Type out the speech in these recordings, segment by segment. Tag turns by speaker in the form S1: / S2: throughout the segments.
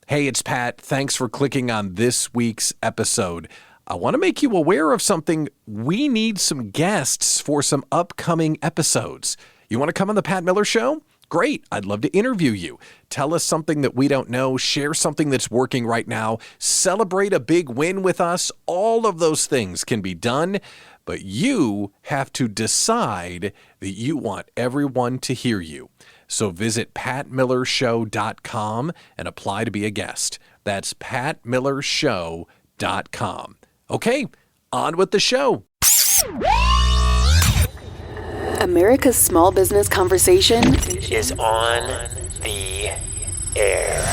S1: Hey, it's Pat. Thanks for clicking on this week's episode. I want to make you aware of something. We need some guests for some upcoming episodes. You want to come on the Pat Miller Show? Great. I'd love to interview you. Tell us something that we don't know. Share something that's working right now. Celebrate a big win with us. All of those things can be done, but you have to decide that you want everyone to hear you. So visit patmillershow.com and apply to be a guest. That's patmillershow.com. Okay, on with the show.
S2: America's small business conversation
S3: is on the air.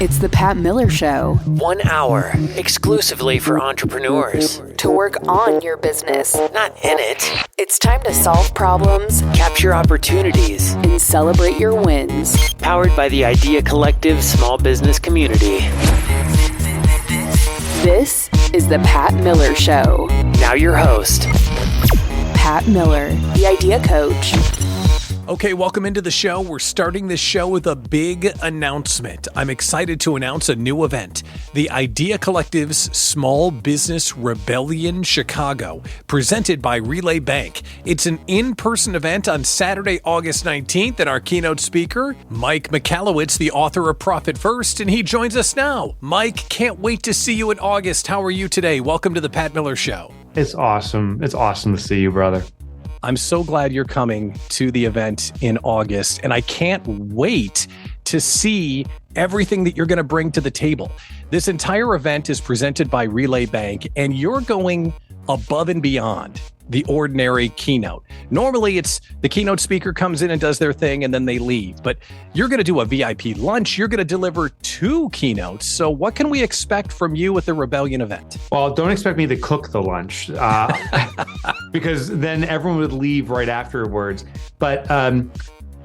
S2: It's the Pat Miller Show.
S3: 1 hour exclusively for entrepreneurs.
S2: To work on your business,
S3: not in it.
S2: it's time to solve problems,
S3: Capture opportunities.
S2: and celebrate your wins.
S3: Powered by the Idea Collective small business community.
S2: This is the Pat Miller Show.
S3: Now your host,
S2: Pat Miller, the Idea Coach.
S1: Okay, welcome into the show. We're starting this show with a big announcement. I'm excited to announce a new event, the Idea Collective's Small Business Rebellion Chicago, presented by Relay Bank. It's an in-person event on Saturday, August 19th, and our keynote speaker, Mike Michalowicz, the author of Profit First, and he joins us now. Mike, can't wait to see you in August. How are you today? Welcome to the Pat Miller Show.
S4: It's awesome. It's awesome to see you, brother.
S1: I'm so glad you're coming to the event in August, and I can't wait to see everything that you're going to bring to the table. This entire event is presented by Relay Bank, and you're going above and beyond the ordinary keynote. Normally, it's the keynote speaker comes in and does their thing, and then they leave. But you're going to do a VIP lunch. You're going to deliver 2 keynotes. So what can we expect from you at the Rebellion event?
S4: Well, don't expect me to cook the lunch because then everyone would leave right afterwards. But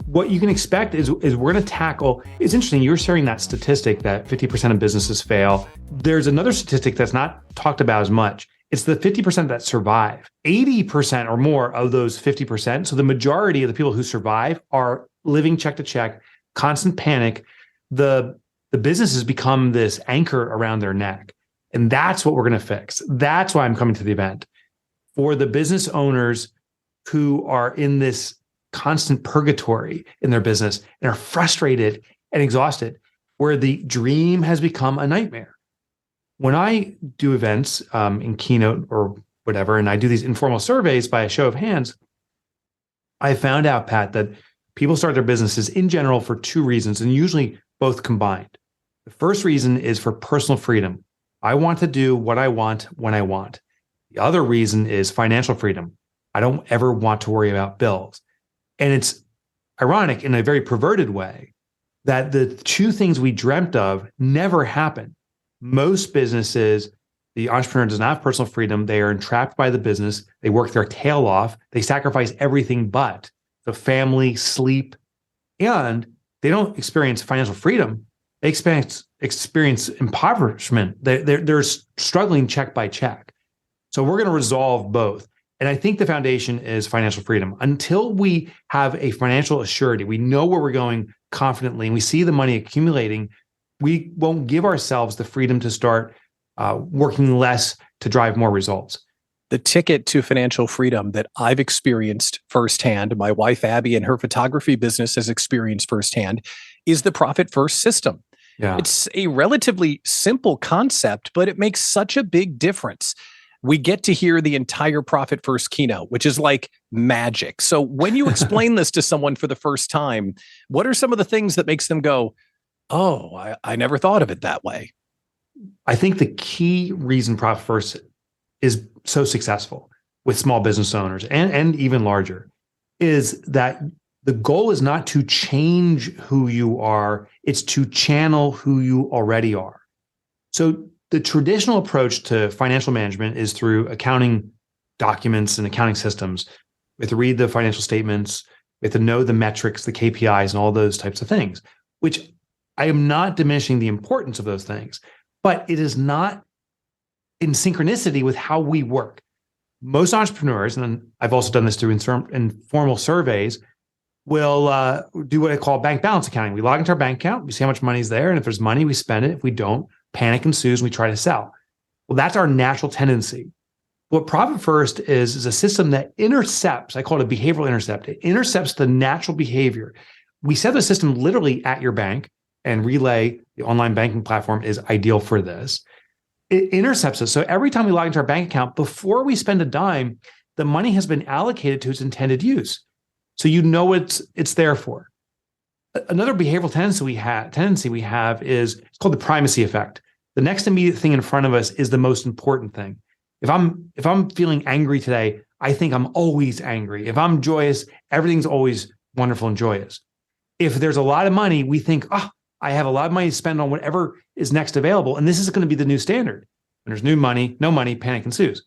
S4: what you can expect is we're going to tackle, it's interesting, you're sharing that statistic that 50% of businesses fail. There's another statistic that's not talked about as much. It's the 50% that survive. 80% or more of those 50%, so the majority of the people who survive are living check to check, constant panic. The businesses become this anchor around their neck. And that's what we're going to fix. That's why I'm coming to the event. For the business owners who are in this constant purgatory in their business and are frustrated and exhausted, where the dream has become a nightmare. When I do events in keynote or whatever, and I do these informal surveys by a show of hands, I found out, Pat, that people start their businesses in general for 2 reasons, and usually both combined. The first reason is for personal freedom. I want to do what I want when I want. The other reason is financial freedom. I don't ever want to worry about bills. And it's ironic in a very perverted way that the 2 things we dreamt of never happen. Most businesses, the entrepreneur does not have personal freedom. They are entrapped by the business. They work their tail off. They sacrifice everything but the family, sleep, and they don't experience financial freedom. They experience impoverishment. They're struggling check by check. So we're going to resolve both. And I think the foundation is financial freedom. Until we have a financial assurity, we know where we're going confidently, and we see the money accumulating, we won't give ourselves the freedom to start working less to drive more results.
S1: The ticket to financial freedom that I've experienced firsthand, my wife Abby and her photography business has experienced firsthand, is the Profit First system.
S4: Yeah.
S1: It's a relatively simple concept, but it makes such a big difference. We get to hear the entire Profit First keynote, which is like magic. So when you explain this to someone for the first time, what are some of the things that makes them go, oh, I never thought of it that way?
S4: I think the key reason Profit First is so successful with small business owners and even larger is that the goal is not to change who you are, it's to channel who you already are. So the traditional approach to financial management is through accounting documents and accounting systems. We have to read the financial statements, we have to know the metrics, the KPIs, and all those types of things, which I am not diminishing the importance of those things, but it is not in synchronicity with how we work. Most entrepreneurs, and I've also done this through informal surveys, will do what I call bank balance accounting. We log into our bank account, we see how much money's there, and if there's money, we spend it. If we don't, panic ensues, and we try to sell. Well, that's our natural tendency. What Profit First is a system that intercepts, I call it a behavioral intercept. It intercepts the natural behavior. We set the system literally at your bank, and Relay, the online banking platform, is ideal for this. It intercepts us. So every time we log into our bank account, before we spend a dime, the money has been allocated to its intended use. So you know what it's there for. Another behavioral tendency we have is it's called the primacy effect. The next immediate thing in front of us is the most important thing. If I'm feeling angry today, I think I'm always angry. If I'm joyous, everything's always wonderful and joyous. If there's a lot of money, we think, I have a lot of money to spend on whatever is next available, and this is going to be the new standard. When there's no money, panic ensues.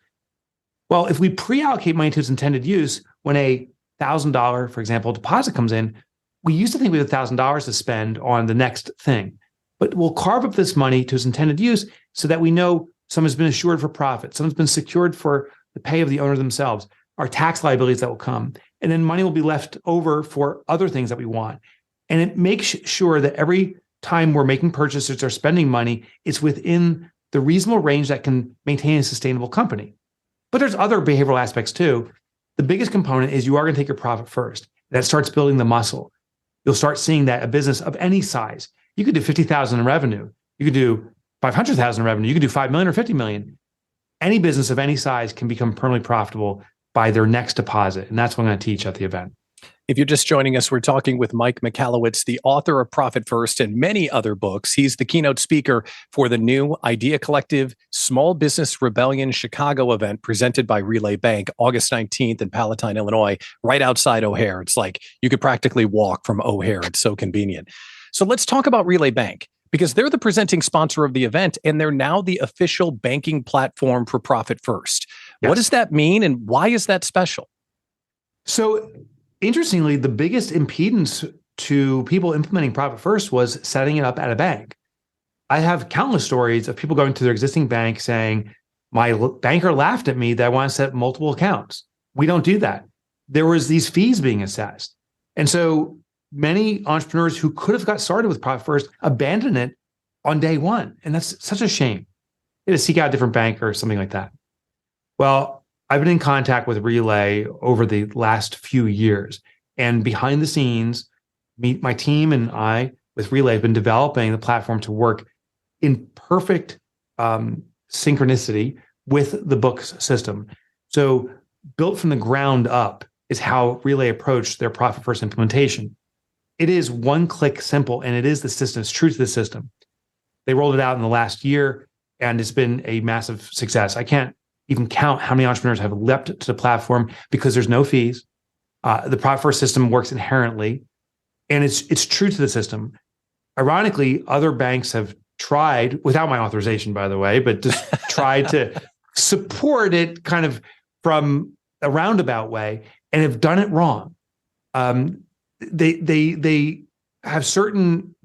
S4: Well, if we pre-allocate money to its intended use, when a $1,000, for example, deposit comes in, we used to think we had $1,000 to spend on the next thing, but we'll carve up this money to its intended use so that we know someone's been assured for profit, someone's been secured for the pay of the owner themselves, our tax liabilities that will come, and then money will be left over for other things that we want. And it makes sure that every time we're making purchases or spending money, it's within the reasonable range that can maintain a sustainable company. But there's other behavioral aspects too. The biggest component is you are going to take your profit first. That starts building the muscle. You'll start seeing that a business of any size, you could do 50,000 in revenue, you could do 500,000 in revenue, you could do 5 million or 50 million. Any business of any size can become permanently profitable by their next deposit. And that's what I'm going to teach at the event.
S1: If you're just joining us, we're talking with Mike Michalowicz, the author of Profit First and many other books. He's the keynote speaker for the new Idea Collective Small Business Rebellion Chicago event presented by Relay Bank, August 19th in Palatine, Illinois, right outside O'Hare. It's like you could practically walk from O'Hare. It's so convenient. So let's talk about Relay Bank, because they're the presenting sponsor of the event, and they're now the official banking platform for Profit First. Yes. What does that mean, and why is that special?
S4: So, interestingly, the biggest impedance to people implementing Profit First was setting it up at a bank. I have countless stories of people going to their existing bank saying, my banker laughed at me that I want to set multiple accounts. We don't do that. There was these fees being assessed. And so many entrepreneurs who could have got started with Profit First abandoned it on day one. And that's such a shame. They had to seek out a different bank or something like that. Well, I've been in contact with Relay over the last few years, and behind the scenes, my team and I with Relay have been developing the platform to work in perfect synchronicity with the books system. So built from the ground up is how Relay approached their Profit First implementation. It is one click simple, and it is the system. It's true to the system. They rolled it out in the last year, and it's been a massive success. I can't even count how many entrepreneurs have leapt to the platform because there's no fees. The Profit First system works inherently, and it's true to the system. Ironically, other banks have tried, without my authorization, by the way, but just tried to support it kind of from a roundabout way and have done it wrong. They don't have certain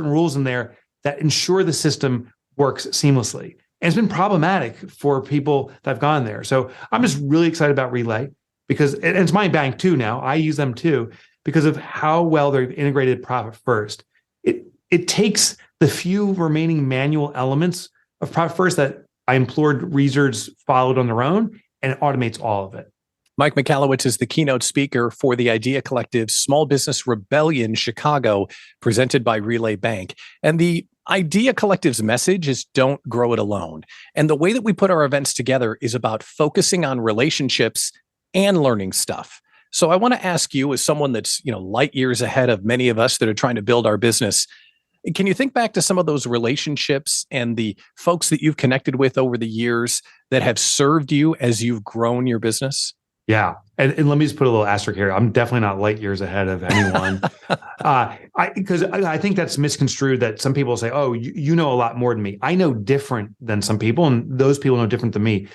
S4: rules in there that ensure the system works seamlessly. And it's been problematic for people that have gone there. So I'm just really excited about Relay because and it's my bank too now. I use them too because of how well they've integrated Profit First. It takes the few remaining manual elements of Profit First that I implored readers followed on their own, and it automates all of it.
S1: Mike Michalowicz is the keynote speaker for the Idea Collective Small Business Rebellion Chicago, presented by Relay Bank. And the Idea Collective's message is don't grow it alone. And the way that we put our events together is about focusing on relationships and learning stuff. So I want to ask you, as someone that's, light years ahead of many of us that are trying to build our business, can you think back to some of those relationships and the folks that you've connected with over the years that have served you as you've grown your business?
S4: Yeah. And let me just put a little asterisk here. I'm definitely not light years ahead of anyone. Because I think that's misconstrued that some people say, oh, you know a lot more than me. I know different than some people, and those people know different than me.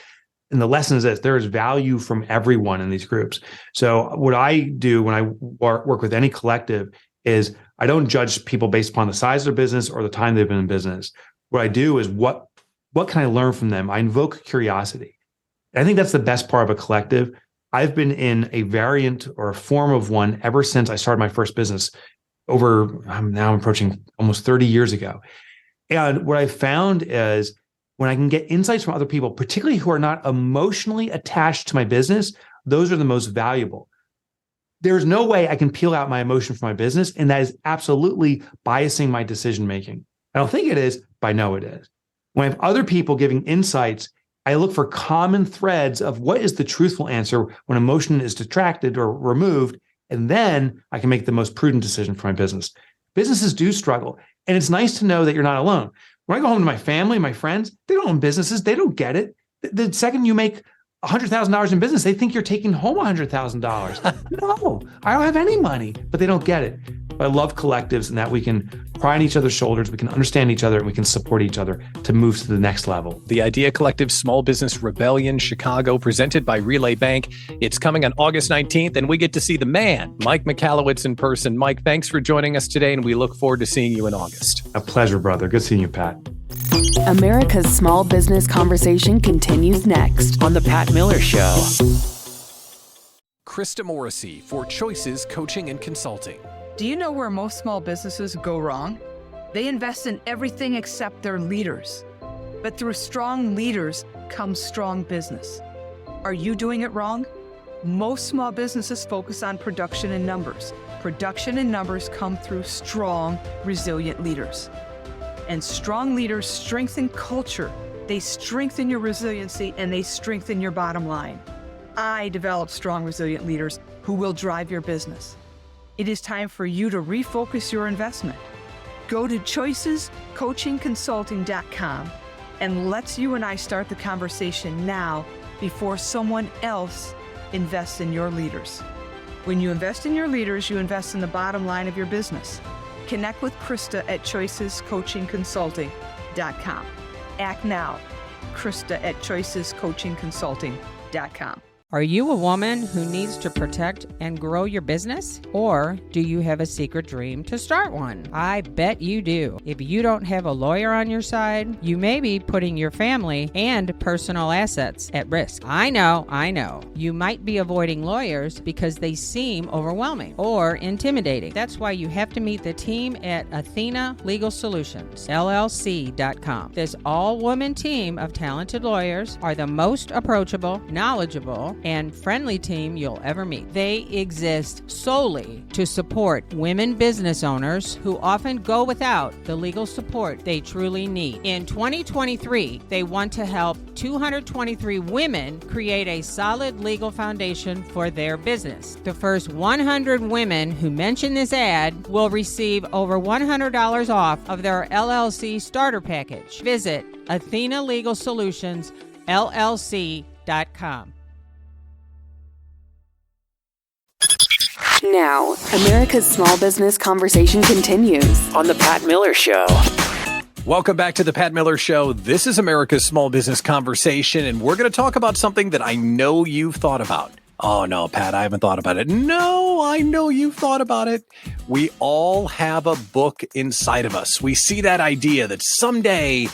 S4: And the lesson is this: there is value from everyone in these groups. So what I do when I work with any collective is I don't judge people based upon the size of their business or the time they've been in business. What I do is what can I learn from them? I invoke curiosity. And I think that's the best part of a collective. I've been in a variant or a form of one ever since I started my first business I'm now approaching almost 30 years ago. And what I found is when I can get insights from other people, particularly who are not emotionally attached to my business, those are the most valuable. There's no way I can peel out my emotion from my business, and that is absolutely biasing my decision-making. I don't think it is, but I know it is. When I have other people giving insights, I look for common threads of what is the truthful answer when emotion is detracted or removed, and then I can make the most prudent decision for my business. Businesses do struggle, and it's nice to know that you're not alone. When I go home to my family, my friends, they don't own businesses. They don't get it. The second you make $100,000 in business, they think you're taking home $100,000. No, I don't have any money, but they don't get it. But I love collectives and that we can cry on each other's shoulders, we can understand each other, and we can support each other to move to the next level.
S1: The Idea Collective Small Business Rebellion Chicago, presented by Relay Bank. It's coming on August 19th, and we get to see the man, Mike Michalowicz, in person. Mike, thanks for joining us today, and we look forward to seeing you in August.
S4: A pleasure, brother. Good seeing you, Pat.
S2: America's small business conversation continues next
S3: On The Pat Miller Show.
S1: Krista Morrissey for Choices Coaching and Consulting.
S5: Do you know where most small businesses go wrong? They invest in everything except their leaders. But through strong leaders comes strong business. Are you doing it wrong? Most small businesses focus on production and numbers. Production and numbers come through strong, resilient leaders. And strong leaders strengthen culture. They strengthen your resiliency and they strengthen your bottom line. I develop strong, resilient leaders who will drive your business. It is time for you to refocus your investment. Go to choicescoachingconsulting.com and let's you and I start the conversation now before someone else invests in your leaders. When you invest in your leaders, you invest in the bottom line of your business. Connect with Krista at choicescoachingconsulting.com. Act now. Krista at choicescoachingconsulting.com.
S6: Are you a woman who needs to protect and grow your business? Or do you have a secret dream to start one? I bet you do. If you don't have a lawyer on your side, you may be putting your family and personal assets at risk. I know. You might be avoiding lawyers because they seem overwhelming or intimidating. That's why you have to meet the team at Athena Legal Solutions, LLC.com. This all-woman team of talented lawyers are the most approachable, knowledgeable, and friendly team you'll ever meet. They exist solely to support women business owners who often go without the legal support they truly need. In 2023, they want to help 223 women create a solid legal foundation for their business. The first 100 women who mention this ad will receive over $100 off of their LLC starter package. Visit Athena Legal Solutions, LLC.com.
S2: Now, America's small business conversation continues.
S3: On The Pat Miller Show.
S1: Welcome back to the Pat Miller Show. This is America's Small Business Conversation, and we're going to talk about something that I know you've thought about. Oh, no, Pat, I haven't thought about it. No, I know you've thought about it. We all have a book inside of us. We see that idea that someday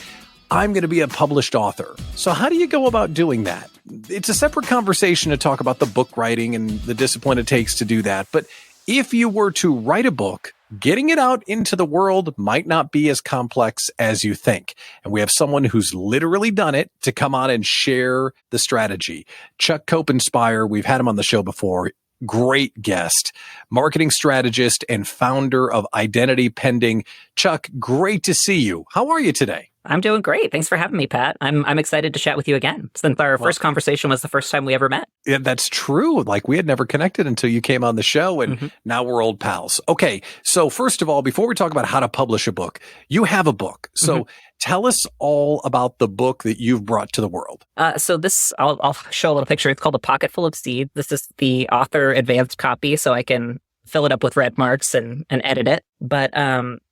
S1: I'm going to be a published author. So how do you go about doing that? It's a separate conversation to talk about the book writing and the discipline it takes to do that. But if you were to write a book, getting it out into the world might not be as complex as you think. And we have someone who's literally done it to come on and share the strategy. Chuck Copenspire, we've had him on the show before. Great guest, marketing strategist and founder of Identity Pending. Chuck, great to see you. How are you today?
S7: I'm doing great. Thanks for having me, Pat. I'm excited to chat with you again. Since our first conversation was the first time we ever met.
S1: Yeah, that's true. Like we had never connected until you came on the show, and now we're old pals. Okay, so first of all, before we talk about how to publish a book, you have a book. So tell us all about the book that you've brought to the world.
S7: So this, I'll show a little picture. It's called A Pocket Full of Seeds. This is the author advanced copy, so I can fill it up with red marks and edit it. But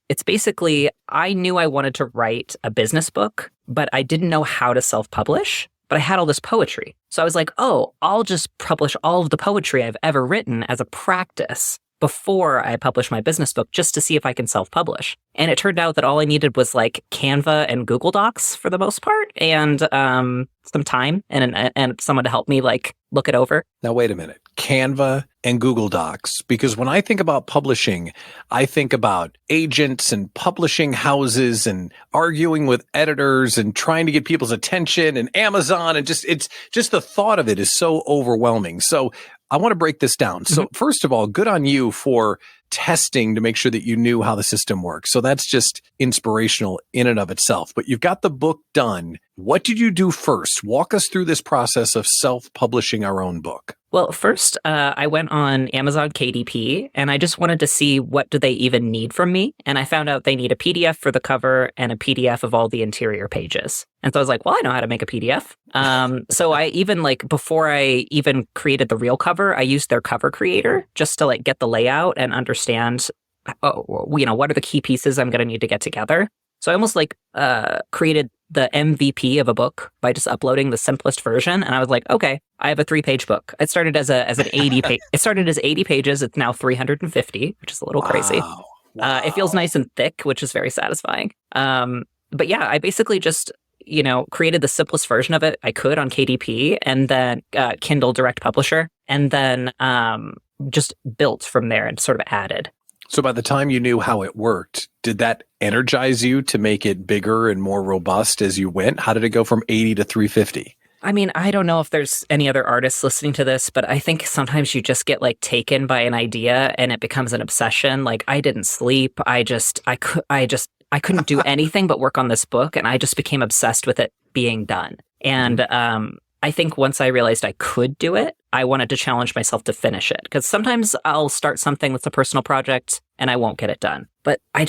S7: it's basically, I knew I wanted to write a business book, but I didn't know how to self-publish. But I had all this poetry. So I was like, oh, I'll just publish all of the poetry I've ever written as a practice before I published my business book just to see if I can self-publish. And it turned out that all I needed was like Canva and Google Docs for the most part, and some time and someone to help me like look it over.
S1: Now, wait a minute. Canva and Google Docs, because when I think about publishing, I think about agents and publishing houses and arguing with editors and trying to get people's attention and Amazon, and it's just the thought of it is so overwhelming. So I want to break this down. So first of all, good on you for testing to make sure that you knew how the system works. So that's just inspirational in and of itself. But you've got the book done. What did you do first? Walk us through this process of self-publishing our own book.
S7: Well, first, I went on Amazon KDP, and I just wanted to see what do they even need from me. And I found out they need a PDF for the cover and a PDF of all the interior pages. And so I was like, well, I know how to make a PDF. So I even like before I even created the real cover, I used their cover creator just to like get the layout and understand, what are the key pieces I'm going to need to get together. So I almost like created the MVP of a book by just uploading the simplest version. And I was like, okay, I have a 3-page book. It started as an 80 page. It started as 80 pages. It's now 350, which is a little crazy.
S1: Wow.
S7: It feels nice and thick, which is very satisfying. But yeah, I basically just, created the simplest version of it I could on KDP, and then Kindle Direct Publisher, and then just built from there and sort of added.
S1: So by the time you knew how it worked, did that energize you to make it bigger and more robust as you went? How did it go from 80 to 350?
S7: I mean, I don't know if there's any other artists listening to this, but I think sometimes you just get like taken by an idea and it becomes an obsession. Like I didn't sleep. I couldn't do anything but work on this book, and I just became obsessed with it being done. And I think once I realized I could do it, I wanted to challenge myself to finish it. Because sometimes I'll start something that's a personal project and I won't get it done. But I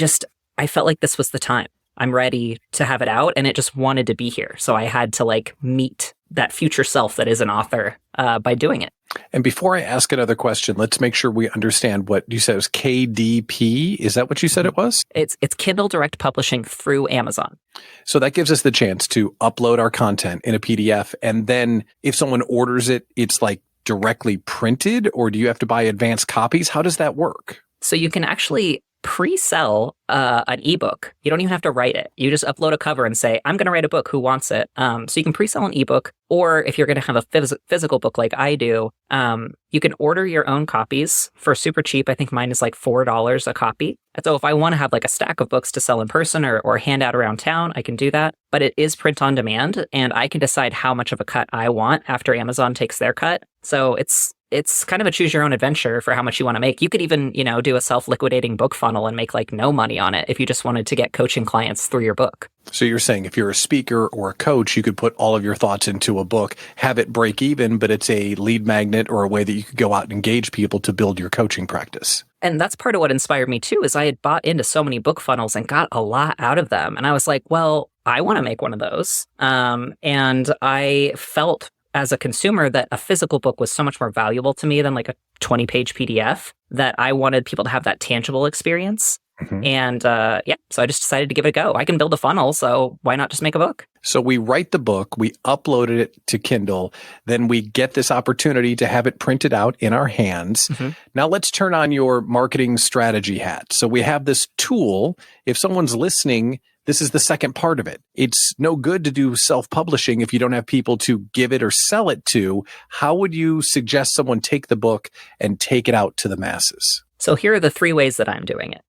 S7: felt like this was the time. I'm ready to have it out, and it just wanted to be here. So I had to like meet that future self that is an author by doing it.
S1: And before I ask another question, let's make sure we understand what you said it was KDP. Is that what you said it was?
S7: It's Kindle Direct Publishing through Amazon.
S1: So that gives us the chance to upload our content in a PDF. And then if someone orders it, it's like directly printed, or do you have to buy advanced copies? How does that work?
S7: So you can actually pre-sell an ebook. You don't even have to write it. You just upload a cover and say, I'm going to write a book. Who wants it? So you can pre-sell an ebook, or if you're going to have a physical book like I do, you can order your own copies for super cheap. I think mine is like $4 a copy. And so if I want to have like a stack of books to sell in person or hand out around town, I can do that. But it is print on demand, and I can decide how much of a cut I want after Amazon takes their cut. So it's kind of a choose your own adventure for how much you want to make. You could even, do a self-liquidating book funnel and make like no money on it if you just wanted to get coaching clients through your book.
S1: So you're saying if you're a speaker or a coach, you could put all of your thoughts into a book, have it break even, but it's a lead magnet or a way that you could go out and engage people to build your coaching practice.
S7: And that's part of what inspired me too, is I had bought into so many book funnels and got a lot out of them. And I was like, well, I want to make one of those. And I felt as a consumer that a physical book was so much more valuable to me than like a 20-page PDF, that I wanted people to have that tangible experience. And so I just decided to give it a go. I can build a funnel, so why not just make a book?
S1: So we write the book, we uploaded it to Kindle, then we get this opportunity to have it printed out in our hands. Now let's turn on your marketing strategy hat. So we have this tool. If someone's listening, this is the second part of it. It's no good to do self-publishing if you don't have people to give it or sell it to. How would you suggest someone take the book and take it out to the masses?
S7: So here are the 3 ways that I'm doing it.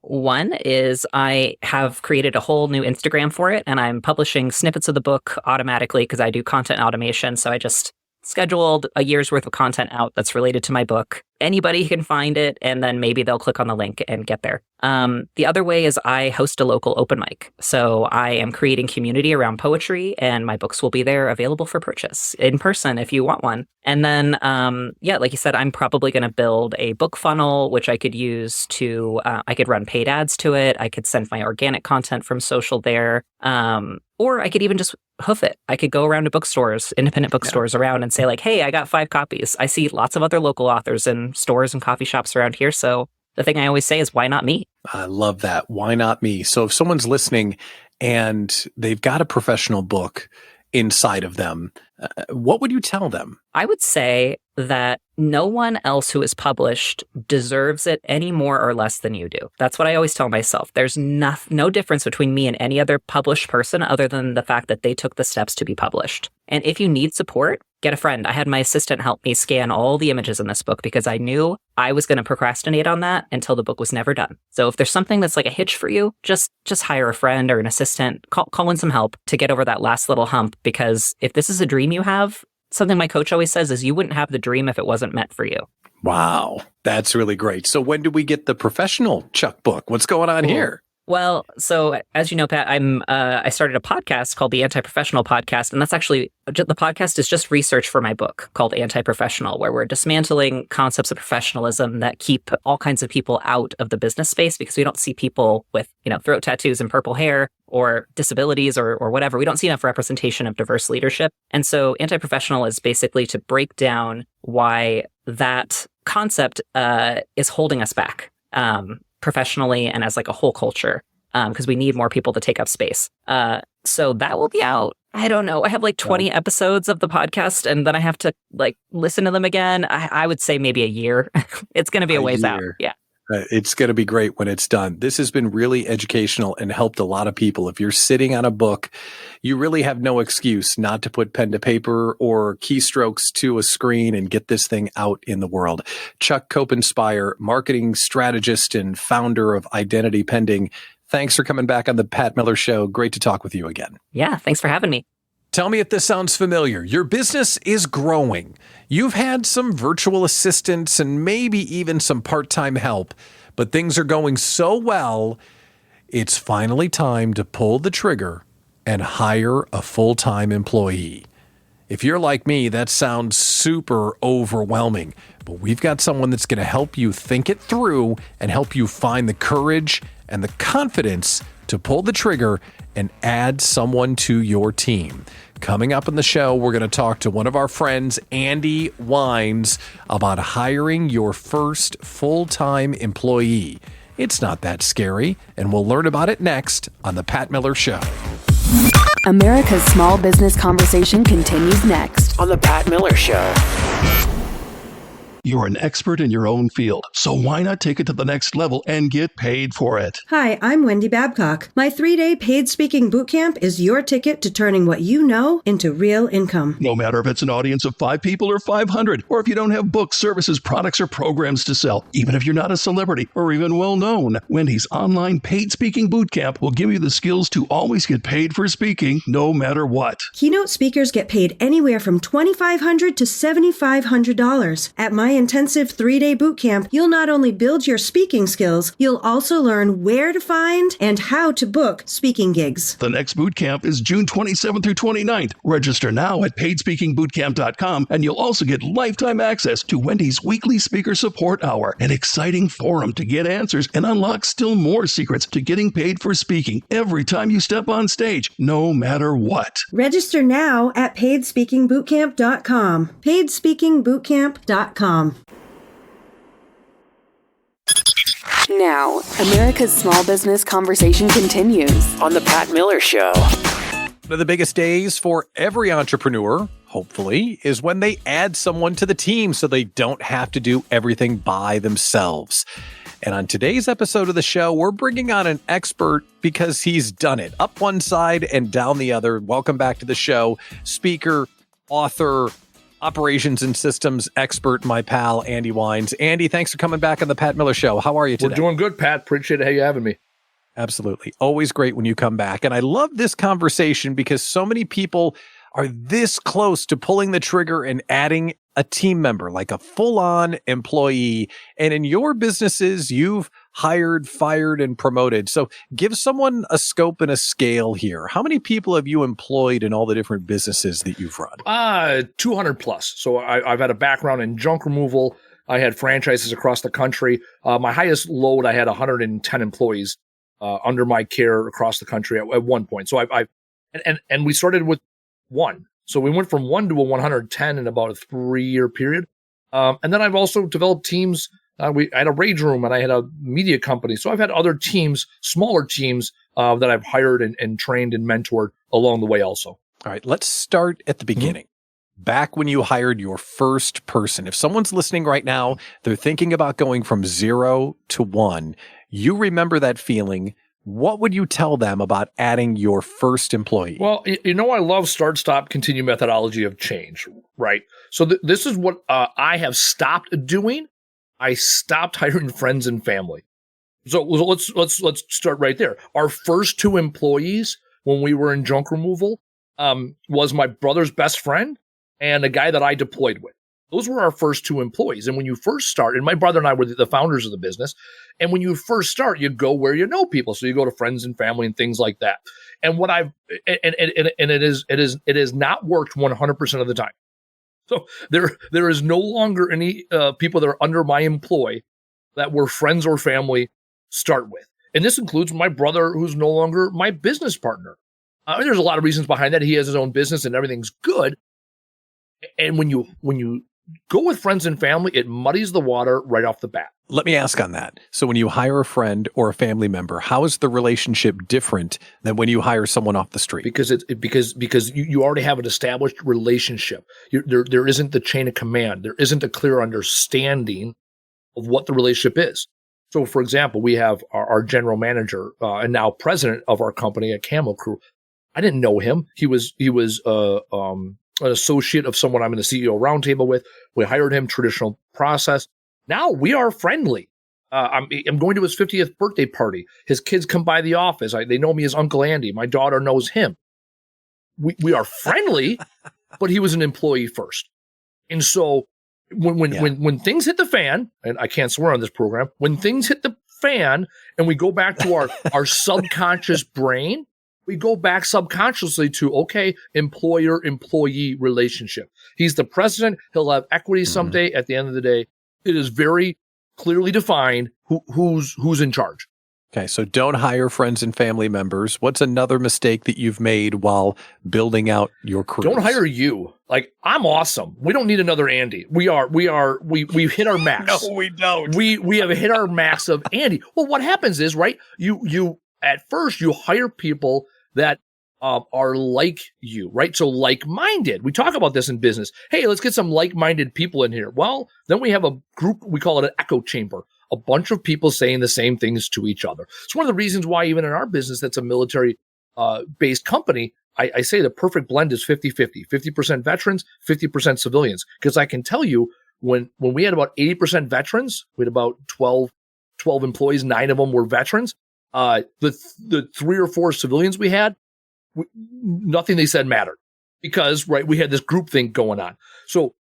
S7: One is I have created a whole new Instagram for it, and I'm publishing snippets of the book automatically because I do content automation. So I just scheduled a year's worth of content out that's related to my book. Anybody can find it, and then maybe they'll click on the link and get there. The other way is I host a local open mic. So I am creating community around poetry, and my books will be there available for purchase in person if you want one. And then, like you said, I'm probably going to build a book funnel, which I could use to, I could run paid ads to it. I could send my organic content from social there. Or I could even just hoof it. I could go around to bookstores, independent bookstores around, and say like, hey, I got 5 copies. I see lots of other local authors in stores and coffee shops around here. So the thing I always say is, why not me?
S1: I love that. Why not me? So if someone's listening and they've got a professional book inside of them, what would you tell them?
S7: I would say that no one else who is published deserves it any more or less than you do. That's what I always tell myself. There's no difference between me and any other published person other than the fact that they took the steps to be published. And if you need support, get a friend. I had my assistant help me scan all the images in this book because I knew I was going to procrastinate on that until the book was never done. So if there's something that's like a hitch for you, just hire a friend or an assistant, call in some help to get over that last little hump. Because if this is a dream you have, something my coach always says is you wouldn't have the dream if it wasn't meant for you.
S1: Wow, that's really great. So when do we get the professional Chuck book? What's going on here?
S7: Well, so as you know, Pat, I started a podcast called the Anti-Professional Podcast, and that's actually, the podcast is just research for my book called Anti-Professional, where we're dismantling concepts of professionalism that keep all kinds of people out of the business space because we don't see people with, throat tattoos and purple hair or disabilities or whatever. We don't see enough representation of diverse leadership. And so Anti-Professional is basically to break down why that concept is holding us back. Professionally and as like a whole culture, because we need more people to take up space. So that will be out. I don't know. I have like 20 episodes of the podcast, and then I have to like listen to them again. I would say maybe a year. It's going to be a ways out. Yeah.
S1: It's going to be great when it's done. This has been really educational and helped a lot of people. If you're sitting on a book, you really have no excuse not to put pen to paper or keystrokes to a screen and get this thing out in the world. Chuck Copenspire, marketing strategist and founder of Identity Pending. Thanks for coming back on the Pat Miller Show. Great to talk with you again.
S7: Yeah, thanks for having me.
S1: Tell me if this sounds familiar. Your business is growing. You've had some virtual assistants and maybe even some part-time help, but things are going so well, it's finally time to pull the trigger and hire a full-time employee. If you're like me, that sounds super overwhelming, but we've got someone that's going to help you think it through and help you find the courage and the confidence to pull the trigger and add someone to your team. Coming up in the show, we're going to talk to one of our friends, Andy Wines, about hiring your first full-time employee. It's not that scary, and we'll learn about it next on The Pat Miller Show.
S2: America's small business conversation continues next
S3: On The Pat Miller Show.
S8: You're an expert in your own field, so why not take it to the next level and get paid for it?
S9: Hi, I'm Wendy Babcock. My 3-day paid speaking bootcamp is your ticket to turning what you know into real income.
S8: No matter if it's an audience of 5 people or 500, or if you don't have books, services, products, or programs to sell, even if you're not a celebrity or even well-known, Wendy's online paid speaking bootcamp will give you the skills to always get paid for speaking, no matter what.
S9: Keynote speakers get paid anywhere from $2,500 to $7,500. At my intensive 3-day bootcamp, you'll not only build your speaking skills, you'll also learn where to find and how to book speaking gigs.
S8: The next bootcamp is June 27th through 29th. Register now at paidspeakingbootcamp.com, and you'll also get lifetime access to Wendy's weekly speaker support hour, an exciting forum to get answers and unlock still more secrets to getting paid for speaking every time you step on stage, no matter what.
S9: Register now at paidspeakingbootcamp.com. paidspeakingbootcamp.com.
S2: Now, America's small business conversation continues.
S3: On The Pat Miller Show.
S1: One of the biggest days for every entrepreneur, hopefully, is when they add someone to the team so they don't have to do everything by themselves. And on today's episode of the show, we're bringing on an expert because he's done it. Up one side and down the other. Welcome back to the show. Speaker, author, operations and systems expert, my pal, Andy Wines. Andy, thanks for coming back on the Pat Miller Show. How are you today?
S10: We're doing good, Pat. Appreciate it. How you having me?
S1: Absolutely. Always great when you come back. And I love this conversation because so many people are this close to pulling the trigger and adding a team member, like a full-on employee. And in your businesses, you've hired, fired, and promoted. So give someone a scope and a scale here. How many people have you employed in all the different businesses that you've run?
S10: 200 plus. So I've had a background in junk removal. I had franchises across the country. My highest load, I had 110 employees under my care across the country at one point. So and we started with one. So we went from 1 to a 110 in about a 3-year period. And then I've also developed teams. I had a rage room and I had a media company. So I've had other teams, smaller teams that I've hired and trained and mentored along the way also.
S1: All right, let's start at the beginning. Back when you hired your first person. If someone's listening right now, they're thinking about going from 0 to 1. You remember that feeling. What would you tell them about adding your first employee?
S10: Well, I love start, stop, continue methodology of change, right? So this is what I have stopped doing. I stopped hiring friends and family. So let's start right there. Our first 2 employees when we were in junk removal was my brother's best friend and a guy that I deployed with. Those were our first 2 employees. And when you first start, and my brother and I were the founders of the business, and when you first start, you go where you know people. So you go to friends and family and things like that. And what it has not worked 100% of the time. So there is no longer any people that are under my employ that were friends or family start with. And this includes my brother, who's no longer my business partner. There's a lot of reasons behind that. He has his own business and everything's good. And when you go with friends and family, it muddies the water right off the bat.
S1: Let me ask on that. So when you hire a friend or a family member, how is the relationship different than when you hire someone off the street?
S10: Because you already have an established relationship. There isn't the chain of command. There isn't a clear understanding of what the relationship is. So, for example, we have our general manager and now president of our company at Camel Crew. I didn't know him. He was an associate of someone I'm in the CEO roundtable with. We hired him, traditional process. Now we are friendly. I'm going to his 50th birthday party. His kids come by the office. They know me as Uncle Andy. My daughter knows him. We are friendly, but he was an employee first. And so when things hit the fan, and I can't swear on this program, when things hit the fan and we go back to our subconscious brain, we go back subconsciously to, okay, employer-employee relationship. He's the president. He'll have equity someday. At the end of the day, it is very clearly defined who's in charge.
S1: Okay, so don't hire friends and family members. What's another mistake that you've made while building out your crew?
S10: Don't hire you. Like, I'm awesome. We don't need another Andy. We've hit our max.
S1: No, we don't.
S10: We have hit our max of Andy. Well, what happens is, right, you at first you hire people that are like you, right? So like-minded. We talk about this in business. Hey, let's get some like-minded people in here. Well, then we have a group, we call it an echo chamber, a bunch of people saying the same things to each other. It's one of the reasons why even in our business that's a military-based company, I say the perfect blend is 50-50, 50% veterans, 50% civilians. Because I can tell you, when we had about 80% veterans, we had about 12 employees, 9 of them were veterans. The 3 or 4 civilians we had, nothing they said mattered because, right, we had this group thing going on. So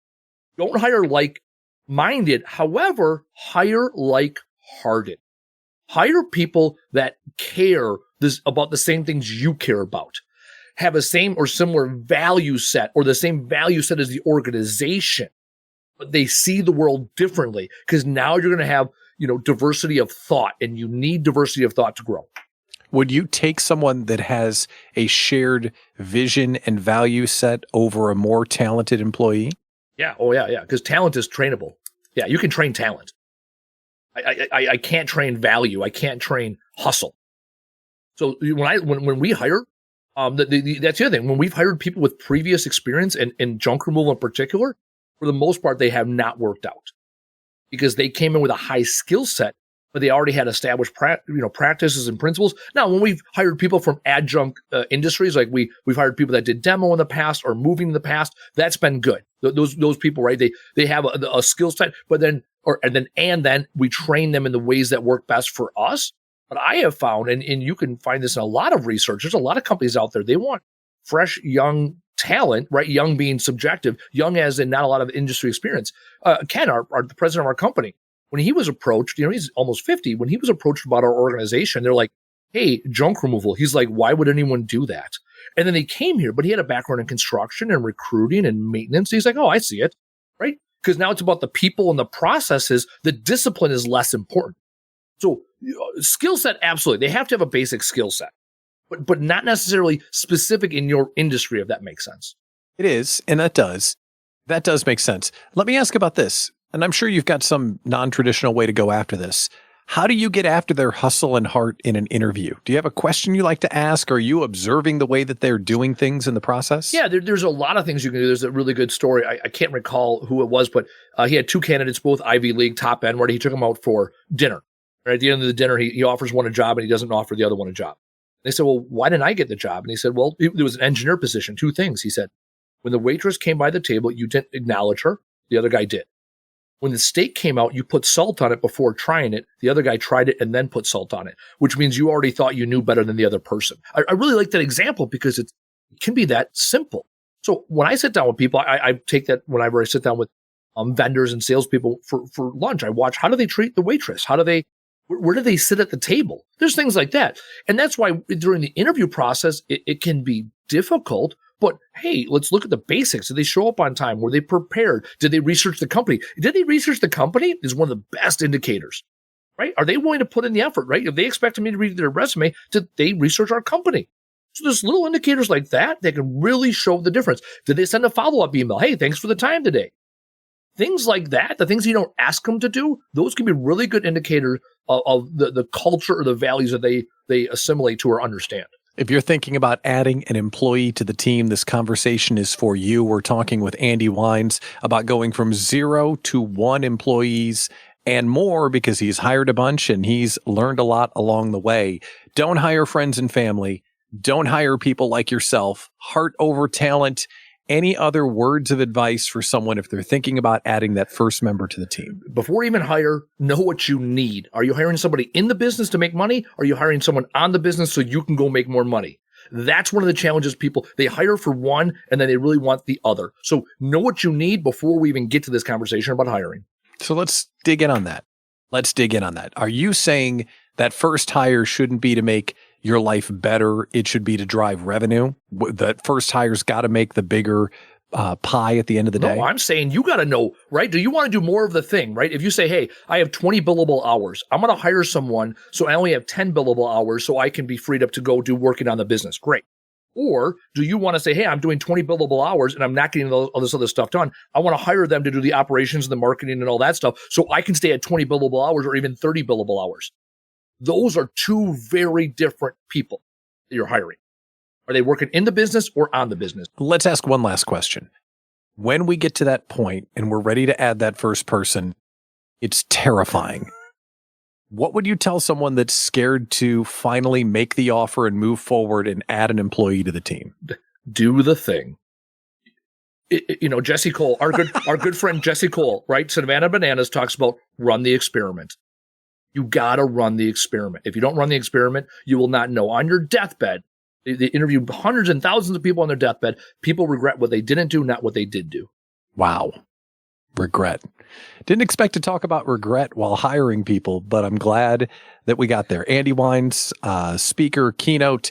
S10: don't hire like-minded. However, hire like-hearted. Hire people that care about the same things you care about, have a same or similar value set or the same value set as the organization, but they see the world differently because now you're going to have diversity of thought, and you need diversity of thought to grow.
S1: Would you take someone that has a shared vision and value set over a more talented employee?
S10: Yeah. Oh, yeah. Because talent is trainable. Yeah, you can train talent. I can't train value. I can't train hustle. So when we hire, that's the other thing. When we've hired people with previous experience and junk removal in particular, for the most part, they have not worked out. Because they came in with a high skill set, but they already had established practices and principles. Now, when we've hired people from adjunct industries, like we've hired people that did demo in the past or moving in the past, that's been good. Those people, right? They have a skill set, but then we train them in the ways that work best for us. But I have found, and you can find this in a lot of research, there's a lot of companies out there, they want fresh, young talent, right? Young being subjective, young as in not a lot of industry experience. Ken, the president of our company, when he was approached, he's almost 50. When he was approached about our organization, they're like, hey, junk removal. He's like, why would anyone do that? And then they came here, but he had a background in construction and recruiting and maintenance. He's like, oh, I see it, right? Because now it's about the people and the processes. The discipline is less important. So skill set, absolutely. They have to have a basic skill set. But not necessarily specific in your industry, if that makes sense.
S1: It is, and that does. That does make sense. Let me ask about this, and I'm sure you've got some non-traditional way to go after this. How do you get after their hustle and heart in an interview? Do you have a question you like to ask? Are you observing the way that they're doing things in the process?
S10: Yeah, there's a lot of things you can do. There's a really good story. I can't recall who it was, but he had two candidates, both Ivy League, top end, where he took them out for dinner. Right at the end of the dinner, he offers one a job and he doesn't offer the other one a job. They said, well, why didn't I get the job? And he said, well, there was an engineer position. Two things. He said, when the waitress came by the table, you didn't acknowledge her. The other guy did. When the steak came out, you put salt on it before trying it. The other guy tried it and then put salt on it, which means you already thought you knew better than the other person. I really like that example because it can be that simple. So when I sit down with people, I take that whenever I sit down with vendors and salespeople for lunch. I watch, how do they treat the waitress? Where do they sit at the table? There's things like that. And that's why during the interview process, it can be difficult. But hey, let's look at the basics. Did they show up on time? Were they prepared? Did they research the company? Did they research the company? Is one of the best indicators, right? Are they willing to put in the effort, right? If they expect me to read their resume, did they research our company? So there's little indicators like that can really show the difference. Did they send a follow-up email? Hey, thanks for the time today. Things like that, the things you don't ask them to do, those can be really good indicators of the culture or the values that they assimilate to or understand.
S1: If you're thinking about adding an employee to the team, this conversation is for you. We're talking with Andy Wines about going from 0 to 1 employees and more because he's hired a bunch and he's learned a lot along the way. Don't hire friends and family. Don't hire people like yourself. Heart over talent. Any other words of advice for someone if they're thinking about adding that first member to the team?
S10: Before you even hire, know what you need. Are you hiring somebody in the business to make money? Or are you hiring someone on the business so you can go make more money? That's one of the challenges people, they hire for one and then they really want the other. So know what you need before we even get to this conversation about hiring.
S1: So let's dig in on that. Are you saying that first hire shouldn't be to make your life better? It should be to drive revenue? That first hire's got to make the bigger pie at the end of the day?
S10: No, I'm saying you got to know, right? Do you want to do more of the thing, right? If you say, hey, I have 20 billable hours, I'm going to hire someone so I only have 10 billable hours so I can be freed up to go do working on the business. Great. Or do you want to say, hey, I'm doing 20 billable hours and I'm not getting all this other stuff done. I want to hire them to do the operations and the marketing and all that stuff so I can stay at 20 billable hours or even 30 billable hours. Those are two very different people that you're hiring. Are they working in the business or on the business?
S1: Let's ask one last question. When we get to that point and we're ready to add that first person, it's terrifying. What would you tell someone that's scared to finally make the offer and move forward and add an employee to the team?
S10: Do the thing. Jesse Cole, our good friend Jesse Cole, right? Savannah Bananas talks about run the experiment. You got to run the experiment. If you don't run the experiment, you will not know. On your deathbed, they interview hundreds and thousands of people on their deathbed. People regret what they didn't do, not what they did do.
S1: Wow. Regret. Didn't expect to talk about regret while hiring people, but I'm glad that we got there. Andy Wines, speaker, keynote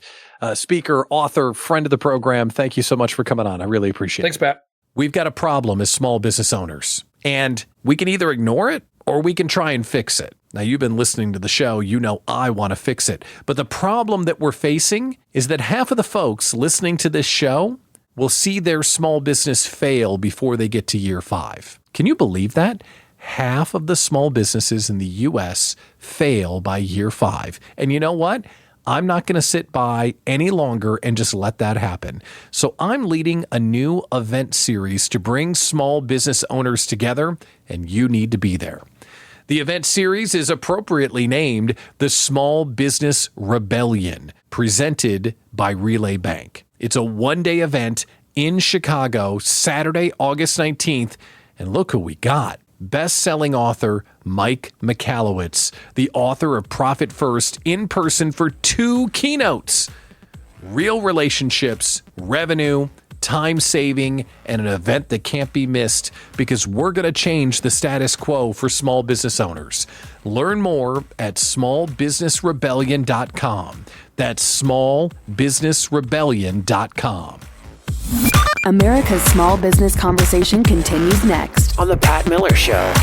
S1: speaker, author, friend of the program. Thank you so much for coming on. I really appreciate it.
S10: Thanks, Pat.
S1: We've got a problem as small business owners, and we can either ignore it or we can try and fix it. Now, you've been listening to the show. You know I want to fix it. But the problem that we're facing is that half of the folks listening to this show will see their small business fail before they get to year 5. Can you believe that? Half of the small businesses in the U.S. fail by year 5. And you know what? I'm not going to sit by any longer and just let that happen. So I'm leading a new event series to bring small business owners together, and you need to be there. The event series is appropriately named the Small Business Rebellion, presented by Relay Bank. It's a one-day event in Chicago, Saturday, August 19th, and look who we got. Best-selling author Mike Michalowicz, the author of Profit First, in person for 2 keynotes. Real relationships, revenue, time saving, and an event that can't be missed because we're going to change the status quo for small business owners. Learn more at smallbusinessrebellion.com. That's smallbusinessrebellion.com.
S2: America's small business conversation continues next
S3: on The Pat Miller Show.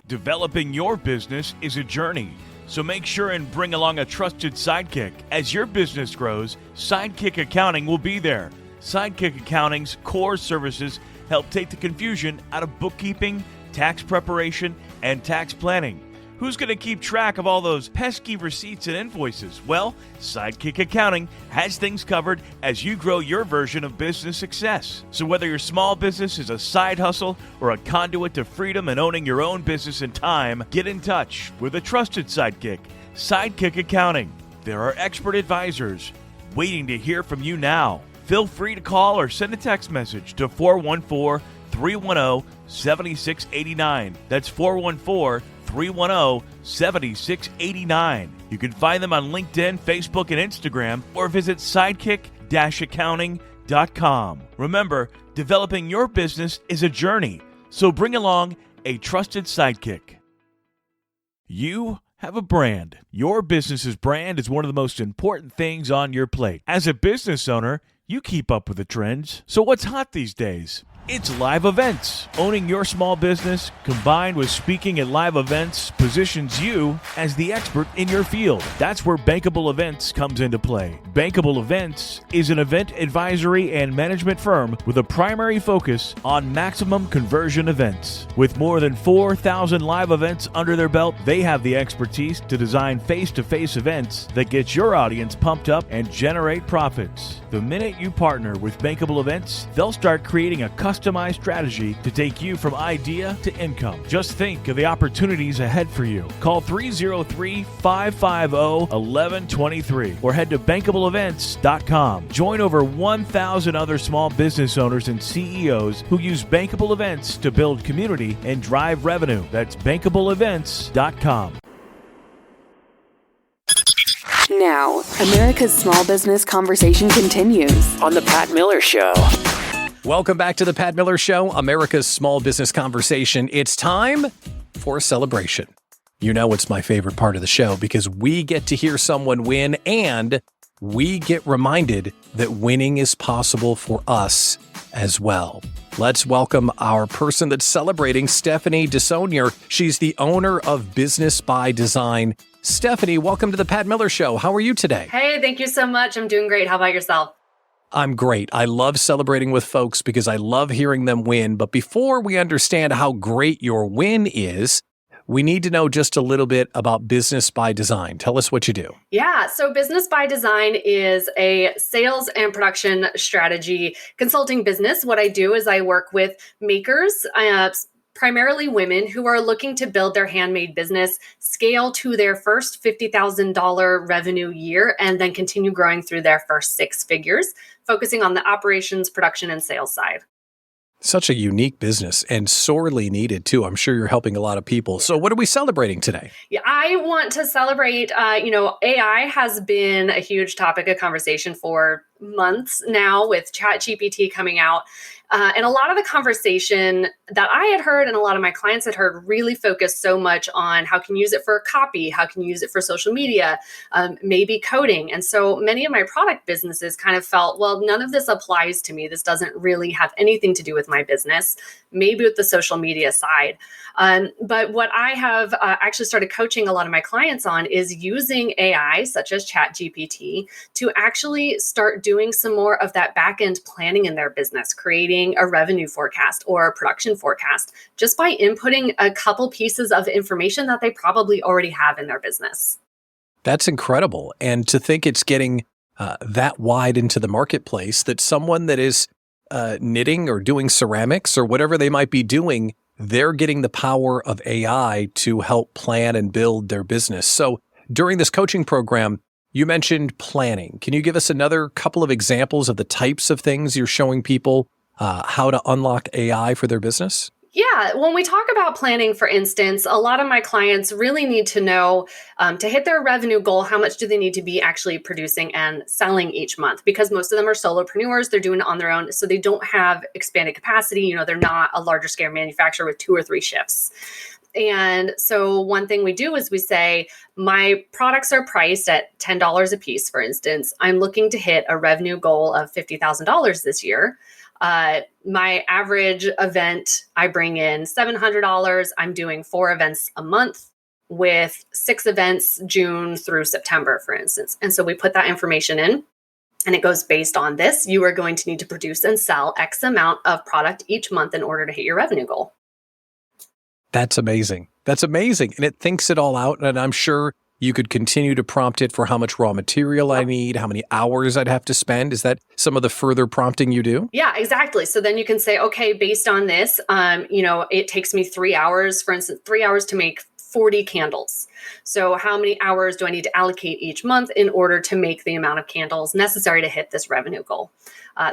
S11: Developing your business is a journey, so make sure and bring along a trusted sidekick. As your business grows, Sidekick Accounting will be there. Sidekick Accounting's core services help take the confusion out of bookkeeping, tax preparation, and tax planning. Who's going to keep track of all those pesky receipts and invoices? Well, Sidekick Accounting has things covered as you grow your version of business success. So whether your small business is a side hustle or a conduit to freedom and owning your own business in time, get in touch with a trusted sidekick, Sidekick Accounting. There are expert advisors waiting to hear from you now. Feel free to call or send a text message to 414-310-7689. That's 414-310-7689. You can find them on LinkedIn, Facebook, and Instagram, or visit sidekick-accounting.com. Remember, developing your business is a journey, so bring along a trusted sidekick. You have a brand. Your business's brand is one of the most important things on your plate. As a business owner, you keep up with the trends. So what's hot these days? It's live events. Owning your small business combined with speaking at live events positions you as the expert in your field. That's where Bankable Events comes into play. Bankable Events is an event advisory and management firm with a primary focus on maximum conversion events. With more than 4,000 live events under their belt, they have the expertise to design face-to-face events that get your audience pumped up and generate profits. The minute you partner with Bankable Events, they'll start creating a customized strategy to take you from idea to income. Just think of the opportunities ahead for you. Call 303-550-1123 or head to bankableevents.com. Join over 1,000 other small business owners and CEOs who use Bankable Events to build community and drive revenue. That's bankableevents.com.
S2: Now, America's small business conversation continues
S3: On the Pat Miller Show.
S1: Welcome back to the Pat Miller Show, America's small business conversation. It's time for a celebration. You know it's my favorite part of the show because we get to hear someone win and we get reminded that winning is possible for us as well. Let's welcome our person that's celebrating, Stephanie DeSonier. She's the owner of Business by Design. Stephanie, welcome to the Pat Miller Show. How are you today?
S12: Hey, thank you so much. I'm doing great. How about yourself?
S1: I'm great. I love celebrating with folks because I love hearing them win. But before we understand how great your win is, we need to know just a little bit about Business by Design. Tell us what you do.
S12: Yeah, so Business by Design is a sales and production strategy consulting business. What I do is I work with makers, primarily women who are looking to build their handmade business, scale to their first $50,000 revenue year, and then continue growing through their first six figures, focusing on the operations, production, and sales side.
S1: Such a unique business and sorely needed too. I'm sure you're helping a lot of people. So what are we celebrating today?
S12: Yeah, I want to celebrate, AI has been a huge topic of conversation for months now with ChatGPT coming out. And a lot of the conversation that I had heard and a lot of my clients had heard really focused so much on how can you use it for copy, how can you use it for social media, maybe coding. And so many of my product businesses kind of felt, well, none of this applies to me. This doesn't really have anything to do with my business, maybe with the social media side. But what I have actually started coaching a lot of my clients on is using AI, such as ChatGPT, to actually start doing some more of that back-end planning in their business, creating a revenue forecast or a production forecast, just by inputting a couple pieces of information that they probably already have in their business.
S1: That's incredible. And to think it's getting that wide into the marketplace, that someone that is knitting or doing ceramics or whatever they might be doing, they're getting the power of AI to help plan and build their business. So during this coaching program, you mentioned planning. Can you give us another couple of examples of the types of things you're showing people how to unlock AI for their business?
S12: Yeah, when we talk about planning, for instance, a lot of my clients really need to know to hit their revenue goal, how much do they need to be actually producing and selling each month? Because most of them are solopreneurs, they're doing it on their own, so they don't have expanded capacity. They're not a larger scale manufacturer with 2 or 3 shifts. And so one thing we do is we say, my products are priced at $10 a piece, for instance. I'm looking to hit a revenue goal of $50,000 this year. My average event, I bring in $700. I'm doing 4 events a month with 6 events June through September, for instance. And so we put that information in and it goes based on this. You are going to need to produce and sell X amount of product each month in order to hit your revenue goal.
S1: That's amazing. That's amazing. And it thinks it all out. And I'm sure you could continue to prompt it for how much raw material I need, how many hours I'd have to spend. Is that some of the further prompting you do?
S12: Yeah, exactly. So then you can say, okay, based on this, it takes me 3 hours, for instance, 3 hours to make 40 candles. So how many hours do I need to allocate each month in order to make the amount of candles necessary to hit this revenue goal?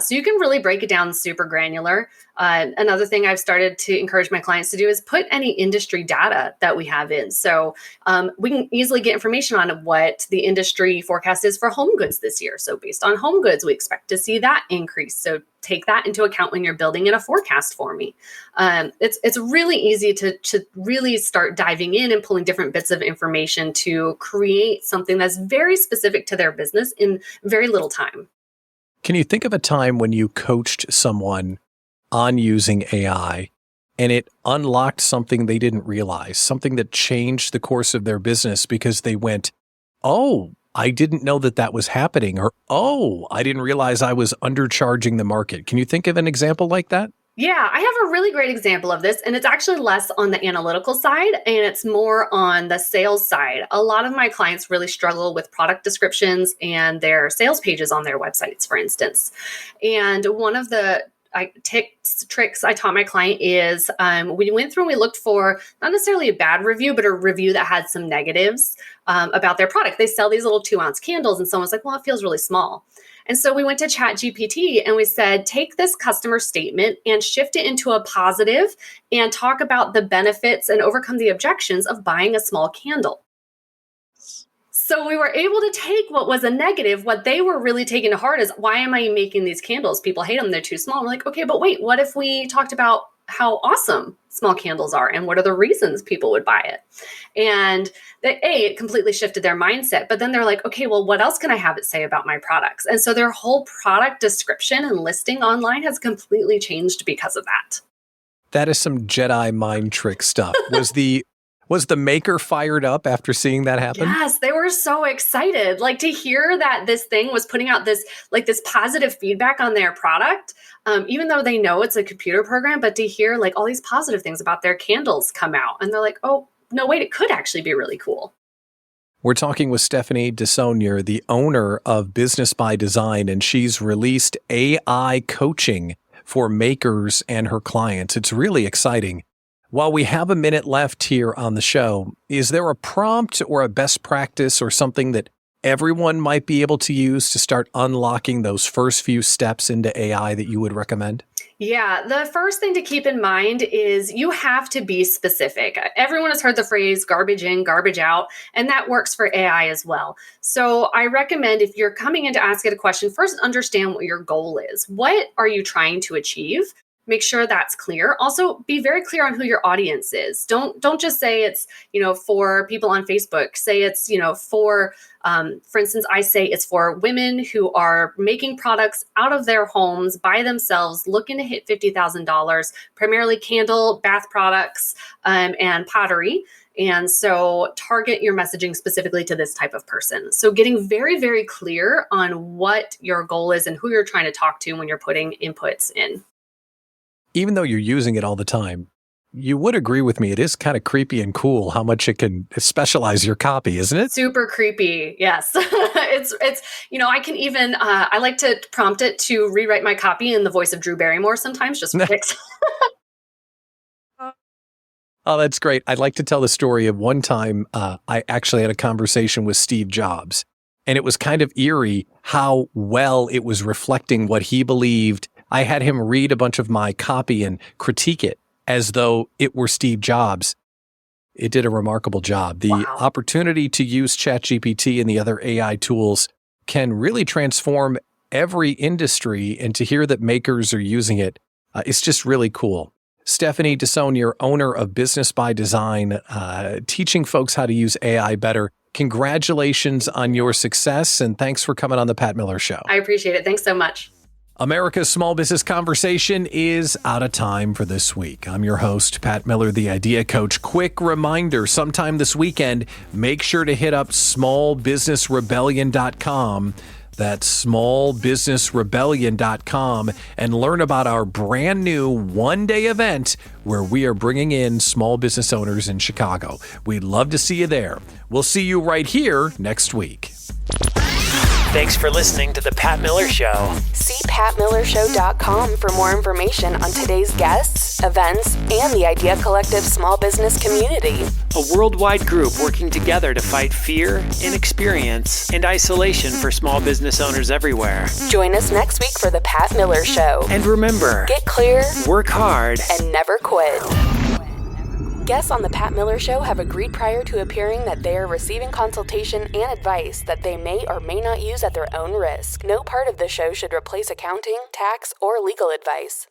S12: So you can really break it down super granular. Another thing I've started to encourage my clients to do is put any industry data that we have in. So we can easily get information on what the industry forecast is for home goods this year. So based on home goods, we expect to see that increase. So take that into account when you're building in a forecast for me. It's really easy to really start diving in and pulling different bits of information to create something that's very specific to their business in very little time.
S1: Can you think of a time when you coached someone on using AI and it unlocked something they didn't realize, something that changed the course of their business because they went, oh, I didn't know that was happening, or, oh, I didn't realize I was undercharging the market. Can you think of an example like that?
S12: Yeah, I have a really great example of this, and it's actually less on the analytical side, and it's more on the sales side. A lot of my clients really struggle with product descriptions and their sales pages on their websites, for instance. And one of the tricks I taught my client is we went through and we looked for not necessarily a bad review, but a review that had some negatives about their product. They sell these little 2-ounce candles, and someone's like, well, it feels really small. And so we went to ChatGPT and we said, take this customer statement and shift it into a positive and talk about the benefits and overcome the objections of buying a small candle. So we were able to take what was a negative, what they were really taking to heart is, why am I making these candles? People hate them. They're too small. We're like, okay, but wait, what if we talked about how awesome small candles are and what are the reasons people would buy it? And it completely shifted their mindset. But then they're like, okay, well, what else can I have it say about my products? And so their whole product description and listing online has completely changed because of that.
S1: That is some Jedi mind trick stuff. Was the maker fired up after seeing that happen?
S12: Yes, they were so excited. Like, to hear that this thing was putting out this positive feedback on their product, even though they know it's a computer program, but to hear like all these positive things about their candles come out. And they're like, oh, no, wait, it could actually be really cool.
S1: We're talking with Stephanie DeSaunier, the owner of Business by Design, and she's released AI coaching for makers and her clients. It's really exciting. While we have a minute left here on the show, is there a prompt or a best practice or something that everyone might be able to use to start unlocking those first few steps into AI that you would recommend?
S12: Yeah, the first thing to keep in mind is you have to be specific. Everyone has heard the phrase garbage in, garbage out, and that works for AI as well. So I recommend, if you're coming in to ask it a question, first understand what your goal is. What are you trying to achieve? Make sure that's clear. Also, be very clear on who your audience is. Don't just say it's, for people on Facebook. Say it's, for instance, I say it's for women who are making products out of their homes by themselves, looking to hit $50,000, primarily candle, bath products, and pottery. And so target your messaging specifically to this type of person. So getting very, very clear on what your goal is and who you're trying to talk to when you're putting inputs in.
S1: Even though you're using it all the time, you would agree with me, it is kind of creepy and cool how much it can specialize your copy, isn't it?
S12: Super creepy. Yes. It's I can even, I like to prompt it to rewrite my copy in the voice of Drew Barrymore sometimes, just for kicks.
S1: Oh, that's great. I'd like to tell the story of one time I actually had a conversation with Steve Jobs, and it was kind of eerie how well it was reflecting what he believed. I had him read a bunch of my copy and critique it as though it were Steve Jobs. It did a remarkable job. The opportunity to use ChatGPT and the other AI tools can really transform every industry, and to hear that makers are using it, it's just really cool. Stephanie DeSaunier, owner of Business by Design, teaching folks how to use AI better. Congratulations on your success, and thanks for coming on the Pat Miller Show.
S12: I appreciate it. Thanks so much.
S1: America's Small Business Conversation is out of time for this week. I'm your host, Pat Miller, the Idea Coach. Quick reminder, sometime this weekend, make sure to hit up smallbusinessrebellion.com. That's smallbusinessrebellion.com and learn about our brand new one-day event where we are bringing in small business owners in Chicago. We'd love to see you there. We'll see you right here next week.
S3: Thanks for listening to The Pat Miller Show.
S2: See patmillershow.com for more information on today's guests, events, and the Idea Collective small business community.
S3: A worldwide group working together to fight fear, inexperience, and isolation for small business owners everywhere.
S2: Join us next week for The Pat Miller Show.
S3: And remember,
S2: Get clear,
S3: work hard,
S2: and never quit. Guests on The Pat Miller Show have agreed prior to appearing that they are receiving consultation and advice that they may or may not use at their own risk. No part of the show should replace accounting, tax, or legal advice.